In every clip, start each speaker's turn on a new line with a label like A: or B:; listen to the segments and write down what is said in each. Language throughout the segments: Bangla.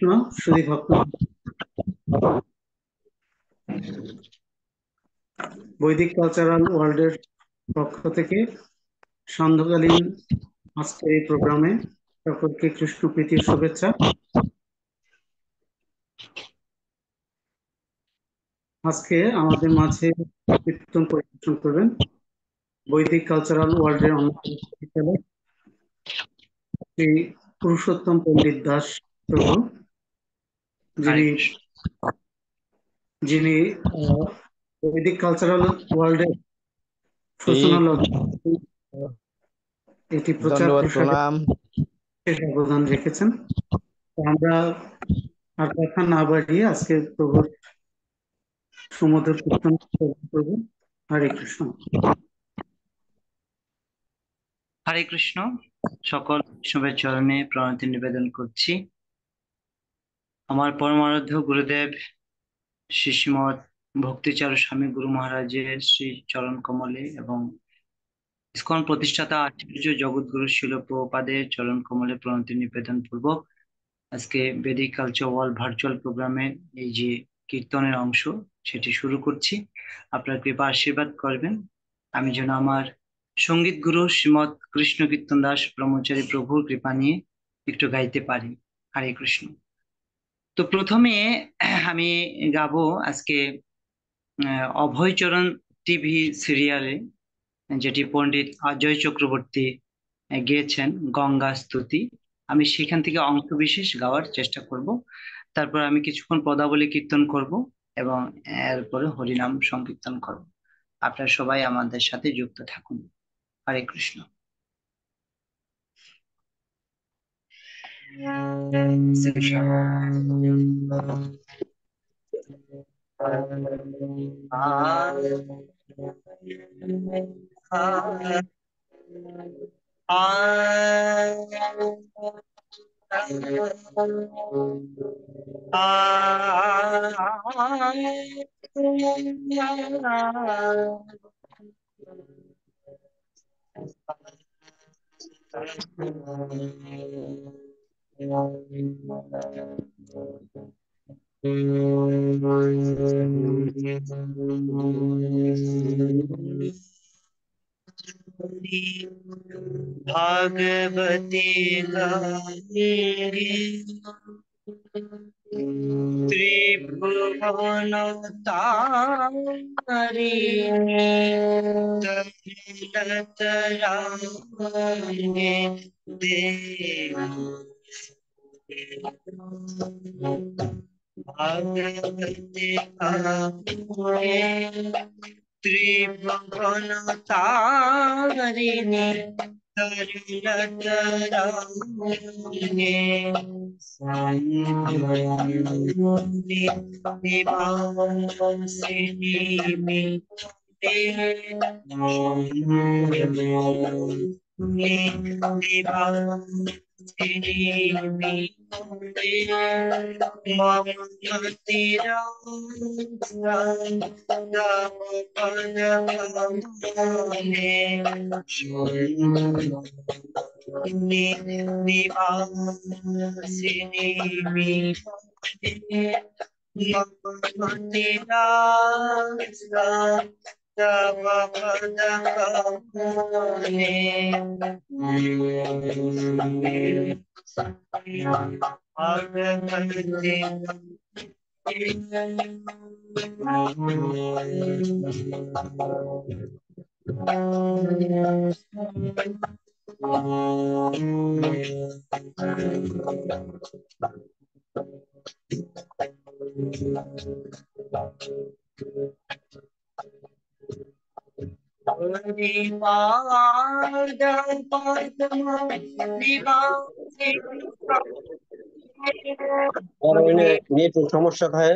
A: কৃষ্ণ সুধী ভক্ত বৈদিক কালচারাল ওয়ার্ল্ডের পক্ষ থেকে সান্ধ্যকালীন আজকের এই প্রোগ্রামে সকলকে কৃষ্ণ প্রীতির শুভেচ্ছা। আজকে আমাদের মাঝে কীর্তন পরিবেশন করবেন বৈদিক কালচারাল ওয়ার্ল্ডের অন্যতম পরিচালক শ্রী পুরুষোত্তম পণ্ডিত দাস প্রভু, যিনি যিনি বৈদিক কালচারাল ওয়ার্ল্ডের সূচনা লগ্নে এটি প্রচার প্রসারে বিশেষ অবদান রেখেছেন। আমরা আর কথা না বাড়িয়ে আজকে প্রভুর সমুদ্র কীর্তন করব। হরে কৃষ্ণ।
B: হরে কৃষ্ণ। সকল বৈষ্ণবের চরণে প্রণতি নিবেদন করছি। আমার পরমারাধ্য গুরুদেব শ্রী শ্রীমৎ ভক্তিচারু স্বামী গুরু মহারাজের শ্রী চরণ কমলে এবং ইসকন প্রতিষ্ঠাতা আচার্য জগৎগুরু শিল প্রভুপাদের চরণ কমলে প্রণতি নিবেদন পূর্বক আজকে বেদিক কালচার ওয়ার্ল্ড ভার্চুয়াল প্রোগ্রামের এই যে কীর্তনের অংশ সেটি শুরু করছি। আপনার কৃপা আশীর্বাদ করবেন আমি যেন আমার সঙ্গীত গুরু শ্রীমৎ কৃষ্ণ কীর্তন দাস ব্রহ্মচারী প্রভুর কৃপা নিয়ে একটু গাইতে পারি। হরে কৃষ্ণ। তো প্রথমে আমি গাবো আজকে অভয়চরণ টিভি সিরিয়ালে, যেটি পণ্ডিত অজয় চক্রবর্তী গেয়েছেন গঙ্গা স্তুতি। আমি সেখান থেকে অংশ বিশেষ গাওয়ার চেষ্টা করব। তারপর আমি কিছুক্ষণ পদাবলী কীর্তন করব এবং এরপরে হরিনাম সংকীর্তন করব। আপনারা সবাই আমাদের সাথে যুক্ত থাকুন। হরে কৃষ্ণ। भगवती त्रिभुवन तारिणी भगवती त्रिभुवन तारिणी
C: সমস্যা হয়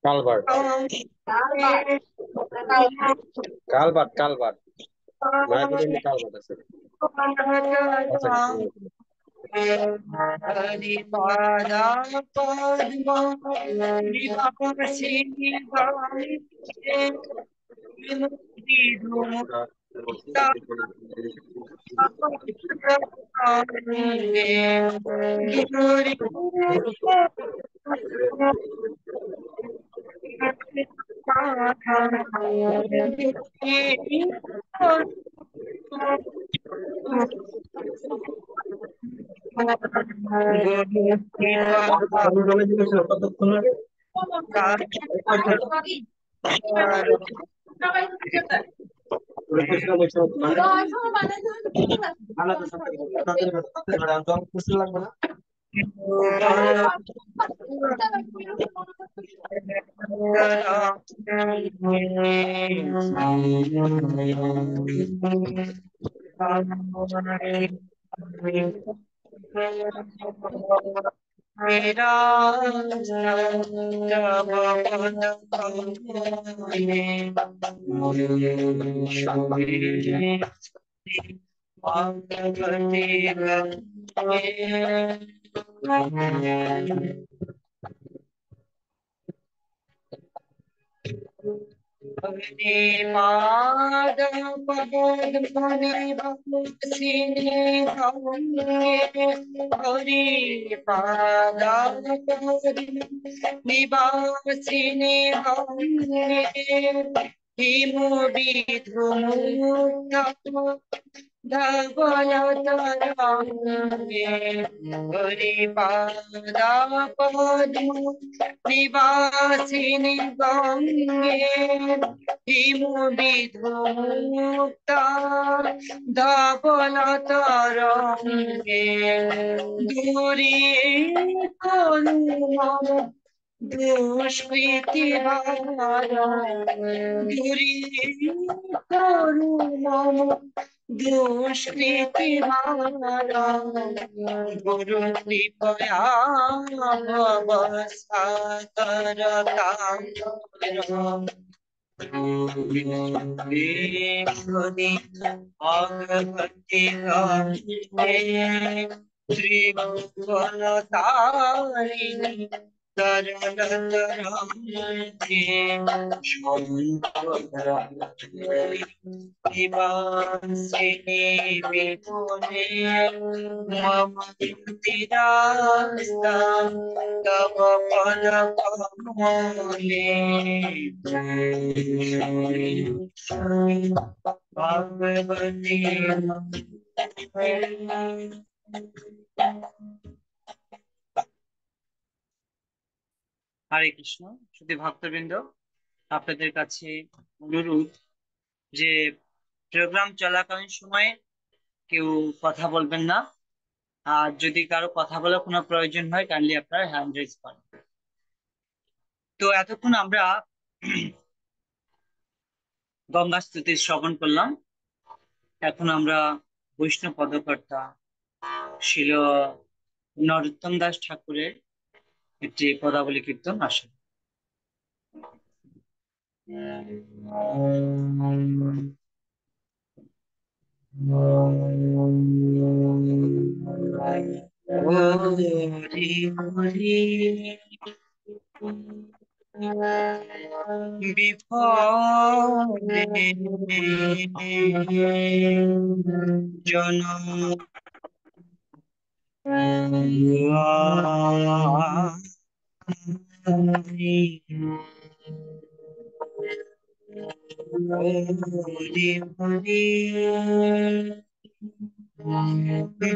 C: কালবার্ট কালবার্ট কালবার্ট মায়াপুরে কালবার্ট আছে।
B: হরে কৃষ্ণ। শুধু ভক্তবৃন্দ, আপনাদের কাছে অনুরোধ যে প্রোগ্রাম চলাকালীন সময়ে কেউ কথা বলবেন না। আর যদি কারো কথা বলার কোনো প্রয়োজন হয়, কাইন্ডলি আপনারা হ্যান্ড রেজ করেন। তো এতক্ষণ আমরা গঙ্গা স্তুতি শ্রবণ করলাম। এখন আমরা বৈষ্ণব পদকর্তা শিল নরোত্তম দাস ঠাকুরের একটি পদাবলী কীর্তন আসে। জন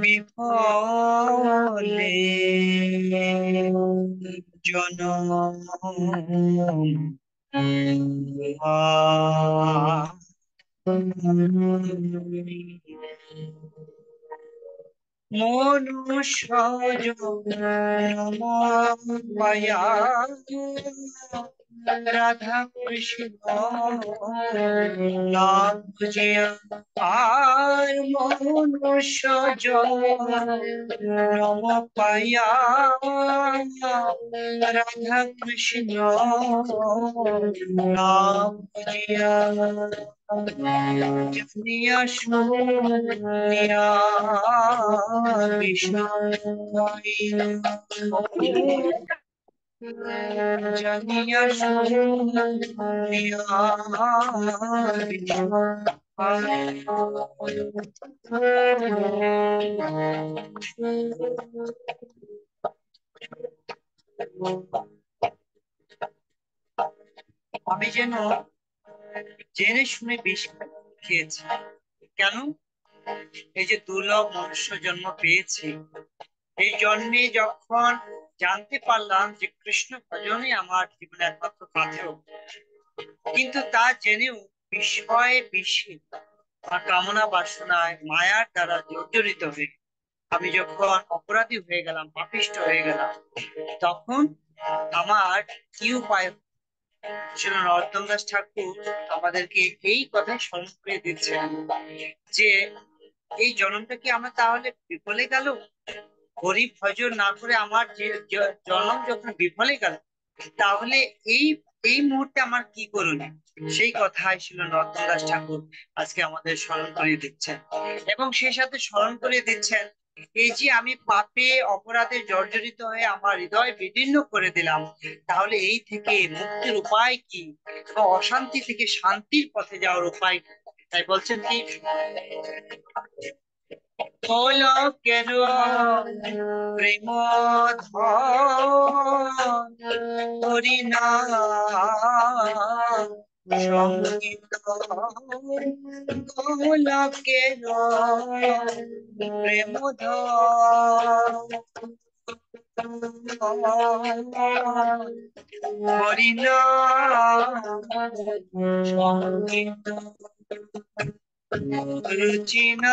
B: বিফলে জনম মনুষ্য জন্ম পায়া রাধা কৃষ্ণ নাম বুঝিয়া আর মনুষ্য জন্ম পায়া রাধা কৃষ্ণ নাম বুঝিয়া জানিয়া শুনিয়া বিষ্ণু জানিয়া শুনিয়া বিষ্ণু আমি যেন জেনে শুনে বিষ খেয়েছি। কেন? এই যে দুর্লভ মনুষ্য জন্ম পেয়েছি, এই জন্মে যখন জানতে পারলাম যে কৃষ্ণ ভজনই আমার জীবনের একমাত্র পাথেয়, কিন্তু তা জেনেও বিষয়ে বিষে আর কামনা বাসনায় মায়ার দ্বারা জর্জরিত হয়ে আমি যখন অপরাধী হয়ে গেলাম, পাপিষ্ঠ হয়ে গেলাম, তখন আমার কি উপায়? ছিল নরোত্তম দাস ঠাকুর আমাদেরকে এই কথা স্মরণ করে দিচ্ছেন যে এই জন্মটা কি আমার তাহলে বিফলে গেল? হরি ভজন না করে আমার যে জন্ম যখন বিফলে গেল, তাহলে এই এই মুহূর্তে আমার কি করণীয়? সেই কথাই ছিল নরোত্তম দাস ঠাকুর আজকে আমাদের স্মরণ করিয়ে দিচ্ছেন, এবং সেই সাথে স্মরণ করিয়ে দিচ্ছেন এই যে আমি পাপে অপরাধে জর্জরিত হয়ে আমার হৃদয় বিদীর্ণ করে দিলাম, তাহলে এই থেকে মুক্তির উপায় কি এবং অশান্তি থেকে শান্তির পথে যাওয়ার উপায় কি? তাই বলছেন কি, পলকের প্রেম হরিনাম সঙ্গীত, পলকের প্রেম হরিনাম সঙ্গীত, রুচিন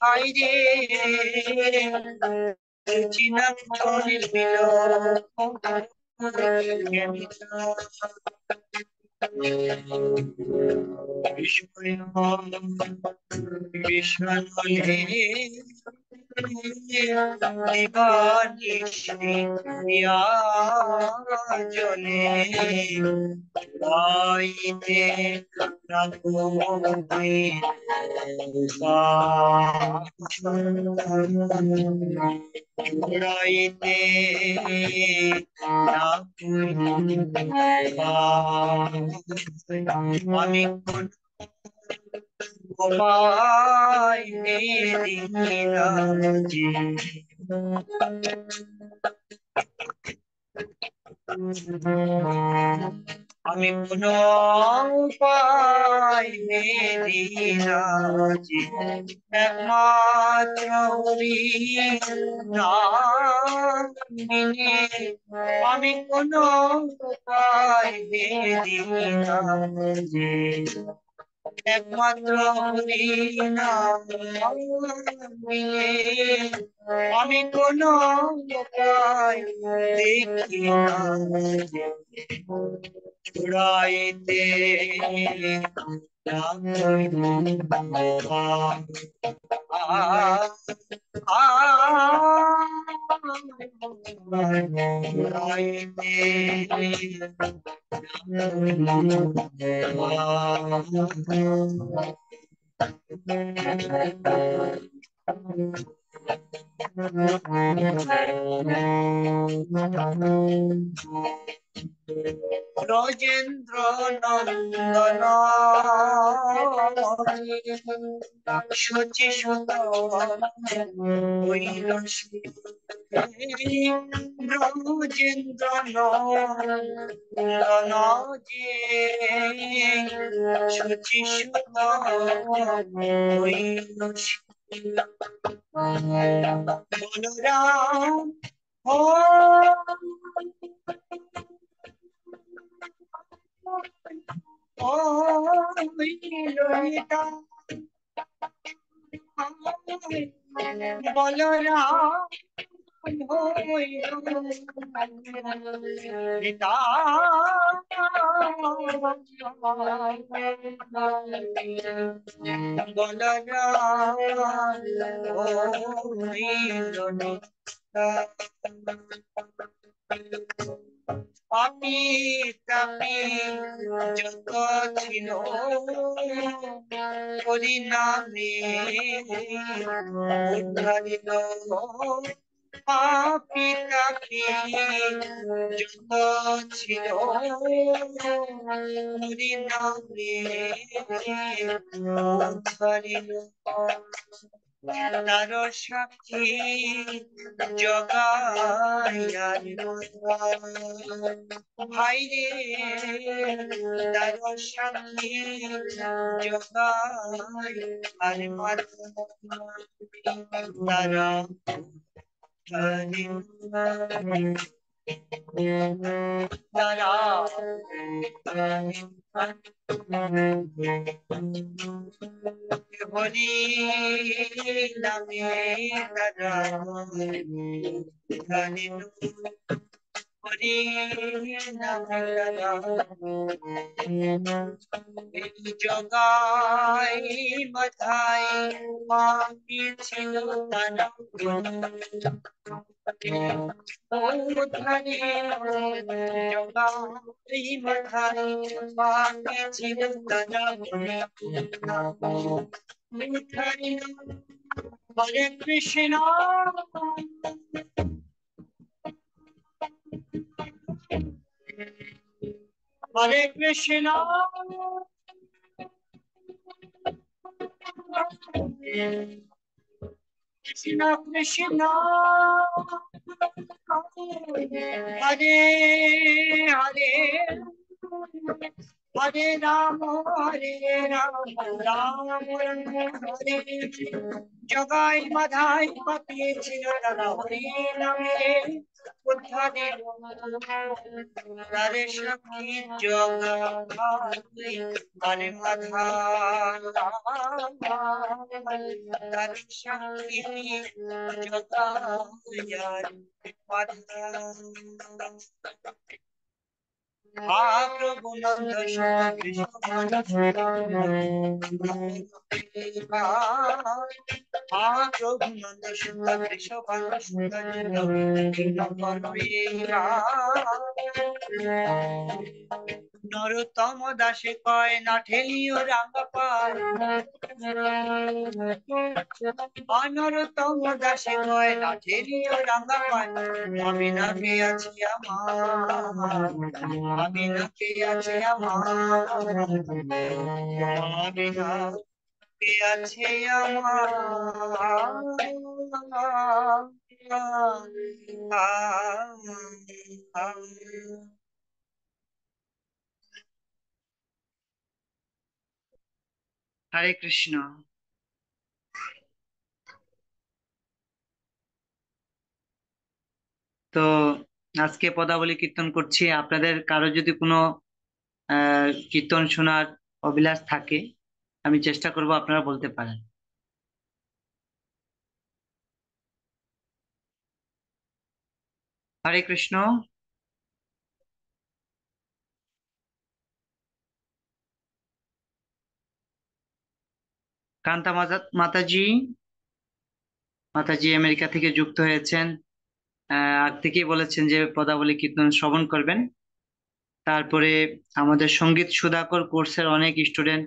B: হাইরে রুচিন বিষণলে জলে গাইতে গাইতে আমি গোপাই দিলাজি, আমি কোন উপায় দিলাজি, একমাত্র হরি নাম বিনে আমি কোন উপায় দিলাজি, একমাত্র হরি নাম বিনে আমি কোন উপায় দেখি না, ছুড়াইতে ব্রজেন্দ্র নন্দন শচী সুত ব্রজেন্দ্র নন্দন যে শচী সুত বলরাম ও ললিতা বলরাম পিতা পাপি তাপি যত ছিল হরি নামে উদ্ধারিল পিতা কি যত ছিল হরি নামে উদ্ধারিল তার সাক্ষী জগাইয়ার ভাই রে তার সাক্ষী জগাই আর তারা তারা হরি নামে তারা হরি নামে তারা জগাই মাথায় ছিল তারা উদ্ধারে জগাই মাথায় ছিল তারা উদ্ধারে হরে কৃষ্ণ হরে কৃষ্ণ কৃষ্ণ কৃষ্ণ হরে হরে হরে রাম রাম হরে জগাই মাধাই পাঠিয়েছিল তারা হরি নামে উদ্ধারে তারে সাক্ষী জগাই হরে মাধা তারে সাক্ষী জগাই মাধা প্রভু নন্দ প্রভু নন্দ সুন্দর নরোত্তম দাসে কয় না ঠেলিও রাঙ্গা পায় নরোত্তম দাসে কয় না ঠেলিও রাঙ্গা পায় আমি না কে আছি আমার আমি না কে আছি আমার আমি না কে আছে আমার হরে কৃষ্ণ। তো আজকে পদাবলী কীর্তন করছি। আপনাদের কারো যদি কোনো কীর্তন শোনার অভিলাষ থাকে আমি চেষ্টা করব, আপনারা বলতে পারেন। হরে কৃষ্ণ। কান্তা মাতাজি মাতাজি আমেরিকা থেকে যুক্ত হয়েছেন। আগ থেকেই বলেছেন যে পদাবলী কীর্তন শ্রবণ করবেন। তারপরে আমাদের সঙ্গীত সুধাকর কোর্সের অনেক স্টুডেন্ট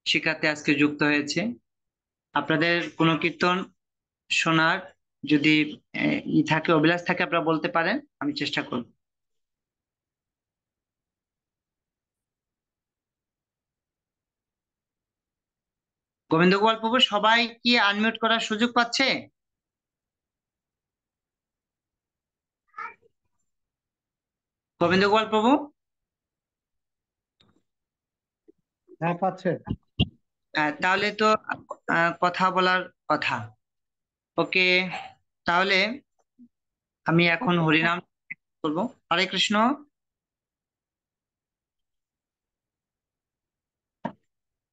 B: শিক্ষার্থী আজকে যুক্ত হয়েছে। আপনাদের কোনো কীর্তন শোনার যদি থাকে, অভিলাষ থাকে, আপনারা বলতে পারেন, আমি চেষ্টা করব। গোবিন্দ গোপাল প্রভু, সবাই কি আনমিউট করার সুযোগ পাচ্ছে? গোবিন্দ গোপাল প্রভু?
A: হ্যাঁ, পাচ্ছে।
B: তাহলে তো কথা বলার কথা। ওকে, তাহলে আমি এখন হরিনাম করব। হরে কৃষ্ণ।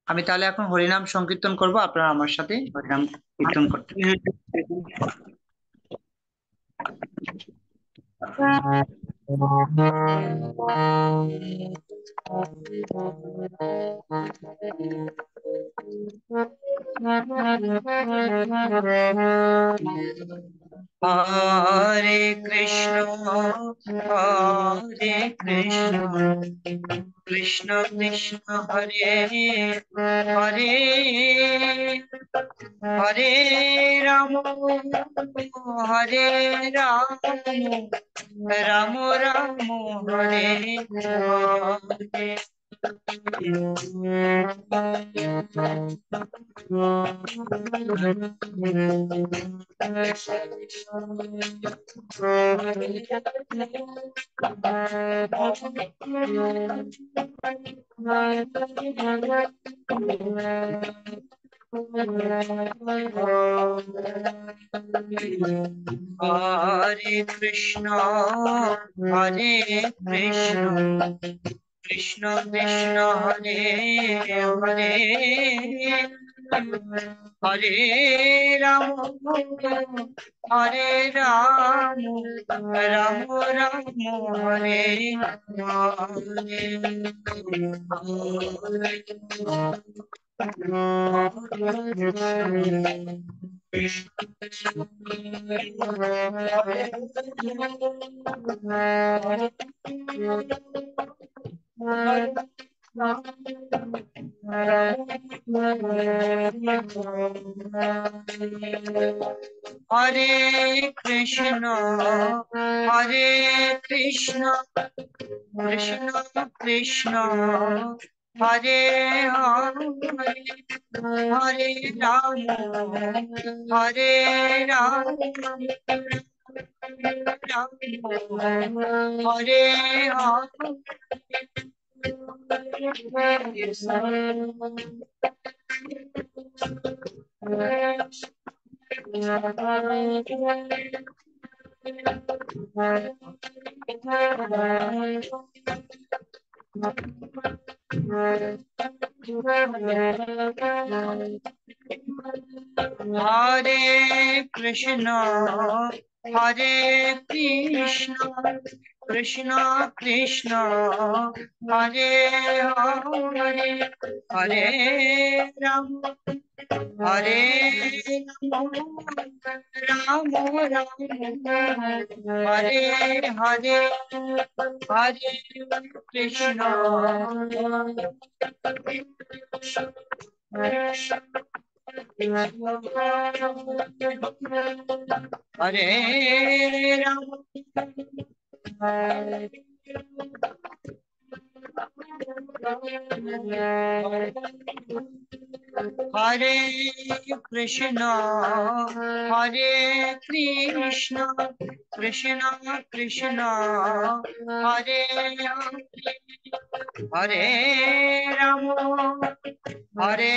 B: আমি তাহলে এখন হরিনাম সংকীর্তন করব, আপনারা আমার সাথে হরিনাম কীর্তন করতে। হরে কৃষ্ণ হরে কৃষ্ণ কৃষ্ণ কৃষ্ণ হরে হরে হরে রাম হরে রাম রাম রাম হরে হরে হরে কৃষ্ণ হরে কৃষ্ণ কৃষ্ণ কৃষ্ণ হরে হরে হরে রাম হরে রাম রাম রাম হরে হরে কৃষ্ণ হরে কৃষ্ণ কৃষ্ণ কৃষ্ণ হরে হরে হরে রাম হরে রাম রাম হরে হরে কৃষ্ণ হরে কৃষ্ণ কৃষ্ণ কৃষ্ণ হরে হরে হরে রাম হরে রাম রাম হরে হরে হরে কৃষ্ণ হরে রাম হরে কৃষ্ণ হরে কৃষ্ণ কৃষ্ণ কৃষ্ণ হরে হরে রাম হরে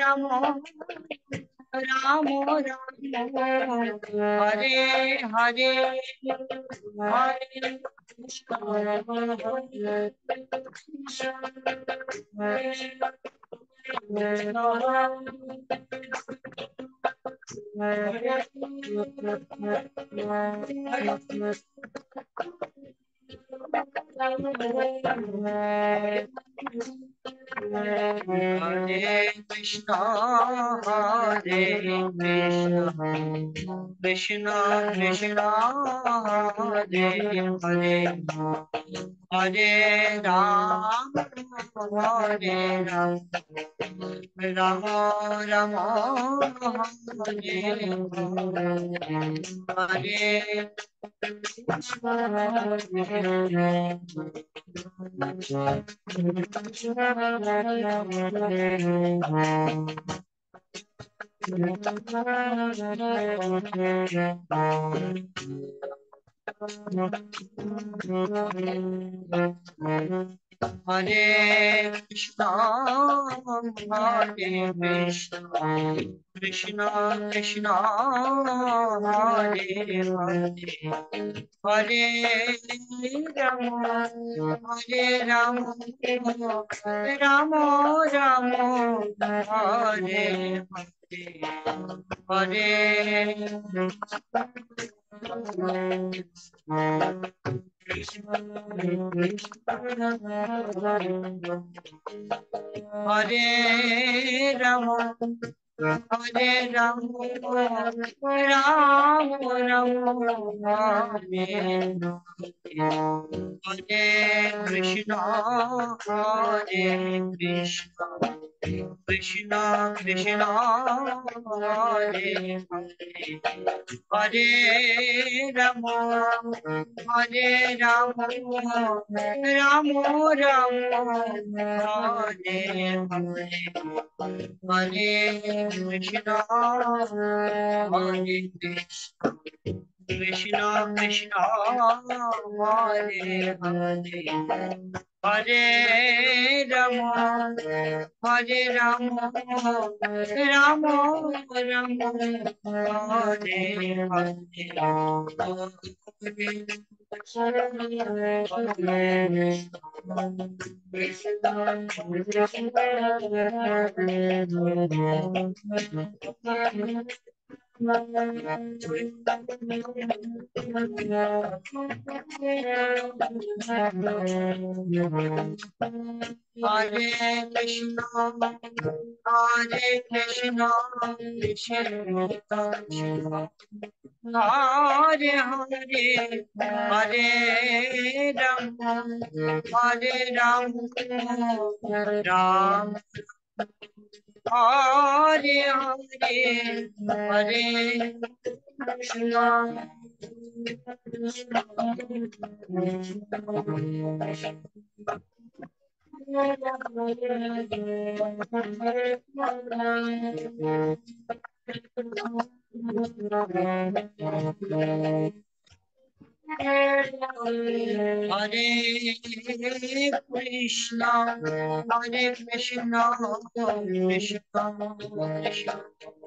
B: রাম রাম রাম হরে হরে হরে হরে কৃষ্ণ হরে কৃষ্ণ কৃষ্ণ কৃষ্ণ হরে হরে হরে রাম হরে রাম রাম রাম হরে হরে হরে কৃষ্ণ হরে কৃষ্ণ কৃষ্ণ কৃষ্ণ হরে হরে হরে রাম হরে Ram Ram Ram Hare Hare Hare Ram Hare Ram, Ram Ram, Hare Hare Krishna, Hare Krishna, Krishna Krishna, Hare Hare, Hare Rama, Hare Rama, Rama Rama, Hare Hare, Hare Krishna, Hare Krishna, Krishna Krishna, Hare Hare, Hare Rama, Hare Rama, Rama Rama, Hare Hare. Hare Krishna, Hare Krishna, Krishna Krishna, Hare Hare, Hare Rama, Hare Rama, Ram Hare Hare, Hare Krishna. Hare Krishna, Hare Krishna,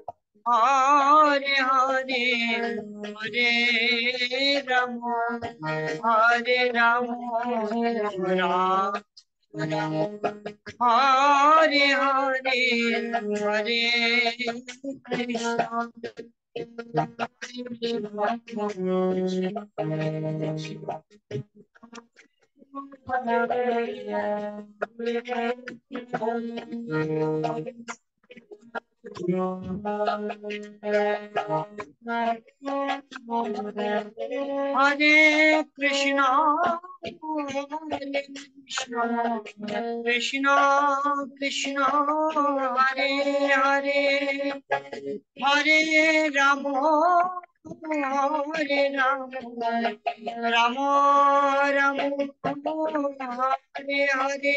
B: Krishna Krishna, Hare Hare, Hare Rama, Hare Rama, Ram Hare Hare, Hare Krishna. Hare Krishna, Hare Krishna, Krishna Krishna, Hare Hare, Hare Rama, Hare Rama, Rama Rama, Hare Hare.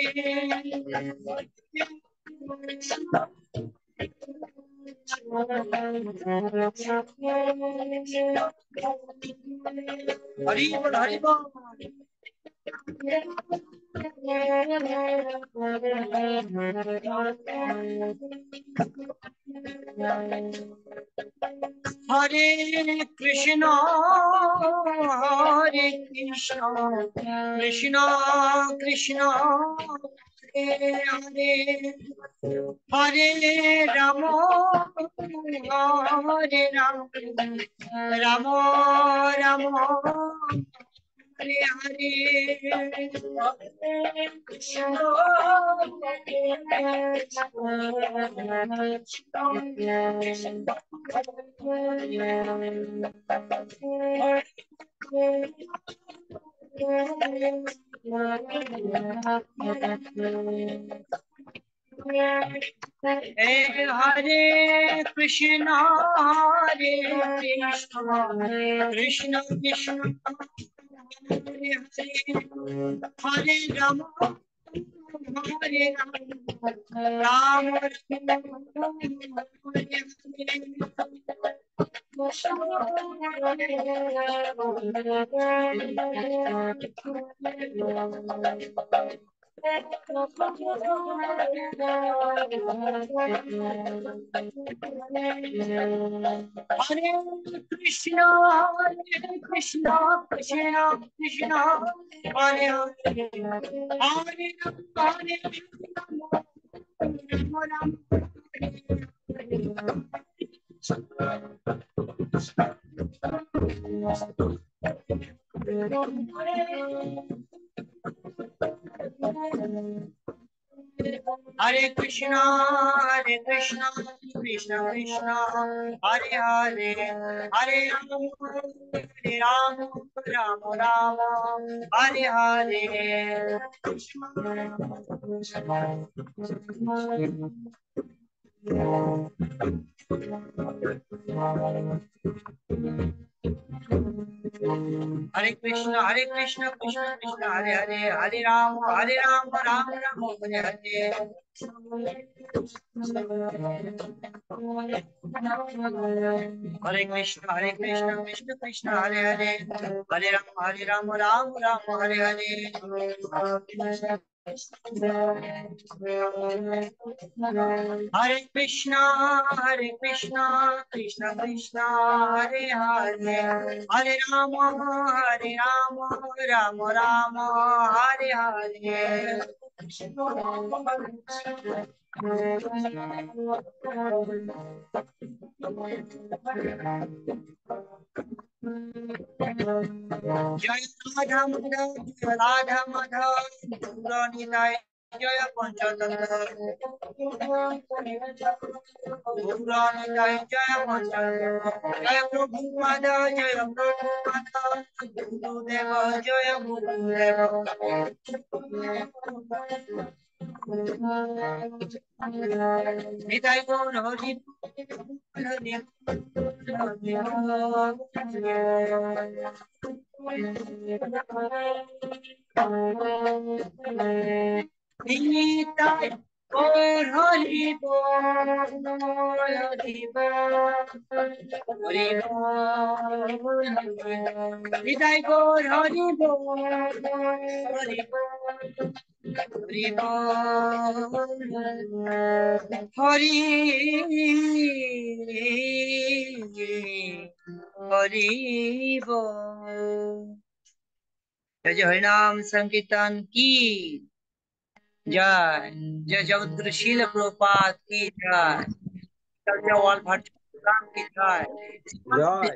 B: Hari Bol, Hari Bol. Hare Krishna, Hare Krishna, Krishna Krishna, Hare Hare, Hare Rama, Hare Rama, Rama Rama, Hare Hare. Hare Krishna, Hare Krishna, Krishna Krishna, Hare Hare, Hare Rama, Hare Rama, Rama Hare Krishna, Hare Krishna, Krishna Krishna, Hare Hare, Hare Rama, Hare Krishna Krishna Krishna Hare Hare Hare Rama Rama Rama Hare Hare Hare Krishna Krishna Krishna Hare Hare Hare Rama Rama Rama Hare Hare Hare Krishna Krishna Krishna Hare Hare Hare Rama Rama Rama Hare Hare Hare Krishna Krishna Krishna Hare Hare Hare Rama Rama Rama Hare Hare Jai Radha Madhav Jai Radha Madhav Gauranidai Jaya Panchatantra Gauranidai Jaya Panchatantra Jaya Prabhu Pada Jaya Prabhu Pada Gurudeva Jaya Gurudeva Nitai Gaur Hari Hari Nitai Gaur Hari Nitai Gaur Hari Hari जय हरिनाम संकीर्तन की जय जय जगतगुरु शील प्रभुपाद की जय जय वर्ल्ड प्रोग्राम की जय
C: জয়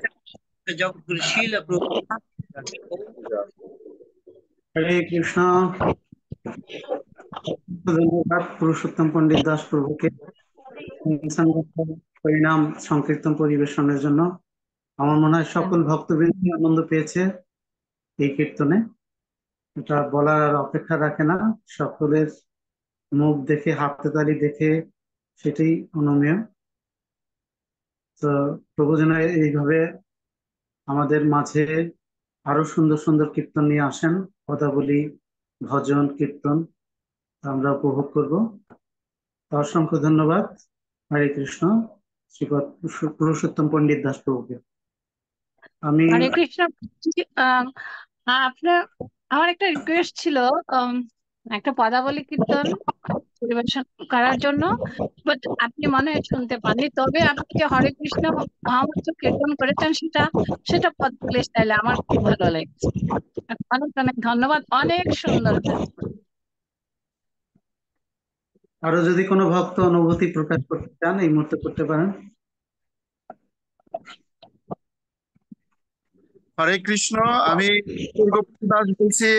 B: जगतगुरु शील प्रभुपाद
A: হরে কৃষ্ণ। ধন্যবাদ পুরুষোত্তম পণ্ডিত দাস প্রভুকে পরিণাম সংকীর্তন পরিবেশনের জন্য। আমার মনে হয় সকল ভক্তবৃন্দ আনন্দ পেয়েছে এই কীর্তনে। এটা বলার আর অপেক্ষা রাখে না, সকলের মুখ দেখে হাততালি দেখে সেটাই অনুমেয়। তো প্রভু যেন এইভাবে আমাদের মাঝে আরো সুন্দর সুন্দর কীর্তন নিয়ে আসেন, পদাবলী ভজন কীর্তন আমরা উপভোগ করব। অসংখ্য ধন্যবাদ। হরে কৃষ্ণ। শ্রীপদ পুরুষোত্তম পণ্ডিত দাস প্রভুকে আমি
D: হরে কৃষ্ণ। আপনার আমার একটা রিকোয়েস্ট ছিল, একটা পদাবলী কীর্তন পরিবেশন করার জন্য, বাট আপনি মনে হয় শুনতে পাননি। তবে আপনি যে হরে কৃষ্ণ মহামন্ত্র কীর্তন করেছেন সেটা পদাবলী স্টাইলে আমার খুব ভালো লেগেছে। অনেক অনেক ধন্যবাদ, অনেক সুন্দর।
A: আরো যদি কোনো ভক্ত অনুভূতি প্রকাশ করতে চান এই মুহূর্তে করতে পারেন।
E: হরে কৃষ্ণ। আমি গোপী দাস বলছি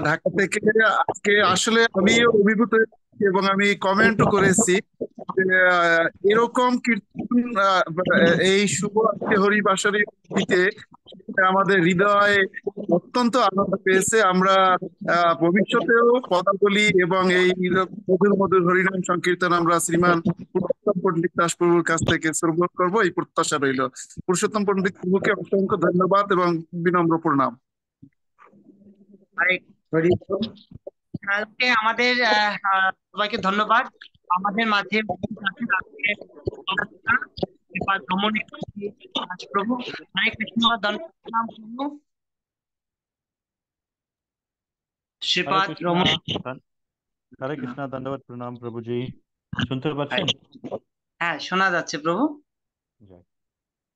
E: ঢাকা থেকে। আজকে আসলে আমি অভিভূত হয়েছি এবং আমি কমেন্টও করেছি যে এরকম কীর্তন এই শুভ আজকে হরিবাসরে আমাদের হৃদয় অত্যন্ত আনন্দ পেয়েছে। আমরা ভবিষ্যতেও পদাবলী এবং এই মধুর মধুর হরিনাম সংকীর্তন আমরা শ্রীমান পুরুষোত্তম পণ্ডিত দাস প্রভুর কাছ থেকে শ্রবণ করবো, এই প্রত্যাশা রইল। পুরুষোত্তম পণ্ডিত প্রভুকে অসংখ্য ধন্যবাদ এবং বিনম্র প্রণাম।
B: আমাদের সবাইকে ধন্যবাদ। আমাদের মাঝে প্রভু হরে কৃষ্ণ। শ্রীপাদ রমণী।
F: হরে কৃষ্ণ, ধন্যবাদ প্রণাম প্রভুজি। শুনতে পাচ্ছেন?
B: হ্যাঁ, শোনা যাচ্ছে প্রভু।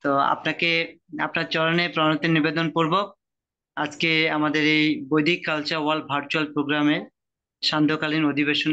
B: তো আপনাকে আপনার চরণে প্রণতি নিবেদন পূর্বক আজকে আমাদের এই বৈদিক কালচার ওয়ার্ল্ড ভার্চুয়াল প্রোগ্রামে সান্ধ্যকালীন অধিবেশনে